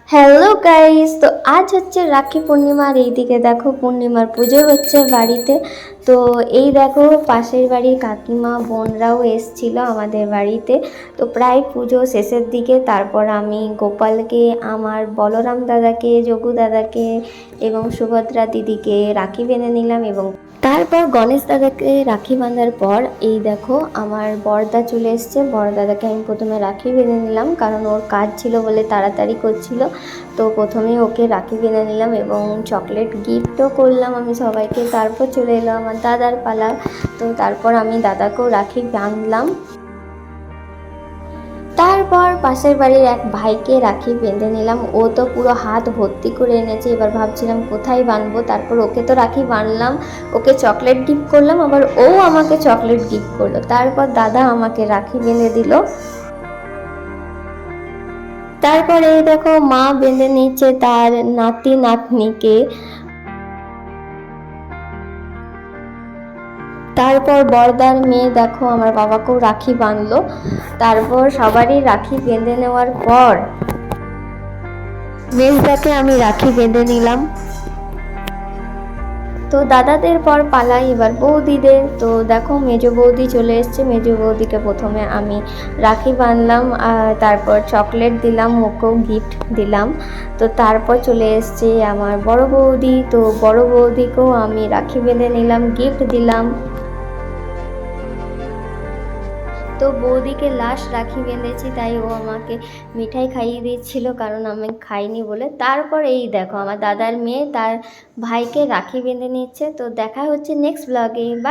Hello guys, তো আজ হচ্ছে রাখি পূর্ণিমা। আর এইদিকে দেখো পূর্ণিমার পুজো হচ্ছে বাড়িতে। তো এই দেখো পাশের বাড়ির কাকিমা বোনরাও এসছিল আমাদের বাড়িতে। তো প্রায় পুজো শেষের দিকে তারপর আমি গোপালকে, আমার বলরাম দাদাকে, যোগু দাদাকে এবং সুভদ্রা দিদিকে রাখি বেঁধে নিলাম। এবং তারপর গণেশ দাদাকে রাখি বাঁধার পর এই দেখো আমার বড়দা চলে এসছে। বড়দাদাকে আমি প্রথমে রাখি বেঁধে নিলাম, কারণ ওর কাজ ছিল বলে তাড়াতাড়ি করছিল। তো প্রথমেই ওকে রাখি বেঁধে নিলাম এবং চকলেট গিফটও করলাম আমি সবাইকে। তারপর চলে এলো আমার দাদার পালা। তো তারপর আমি দাদাকেও রাখি বাঁধলাম। তারপর পাশের বাড়ির এক ভাইকে রাখি বেঁধে নিলাম। ও তো পুরো হাত ভর্তি করে এনেছে, এবার ভাবছিলাম কোথায় বাঁধবো। তারপর ওকে তো রাখি বাঁধলাম, ওকে চকলেট গিফট করলাম, আবার ও আমাকে চকলেট গিফট করলো। তারপর দাদা আমাকে রাখি বেঁধে দিল। তারপর এই দেখো মা বেঁধে নিচ্ছে তার নাতি নাতনিকে। তারপর বড়দার মেয়ে দেখো আমার বাবাকেও রাখি বাঁধলো। তারপর সবারই রাখি বেঁধে নেওয়ার পর মেজদাকে আমি রাখি বেঁধে নিলাম। তো দাদাদের পর পালাই এবার বৌদিদের। তো দেখো মেজো বৌদি চলে এসছে। মেজো বৌদিকে প্রথমে আমি রাখি বাঁধলাম, তারপর চকলেট দিলাম, ওকেও গিফট দিলাম। তো তারপর চলে এসছে আমার বড় বৌদি। তো বড় বৌদিকেও আমি রাখি বেঁধে নিলাম, গিফট দিলাম। তো বৌদিকে লাস্ট রাখি বেঁধেছি, তাই ও আমাকে মিঠাই খাইয়ে দিচ্ছিল, কারণ আমি খাইনি বলে। তারপর এই দেখো আমার দাদার মেয়ে তার ভাইকে রাখি বেঁধে নিচ্ছে। তো দেখা হচ্ছে নেক্সট ব্লগে। বাই।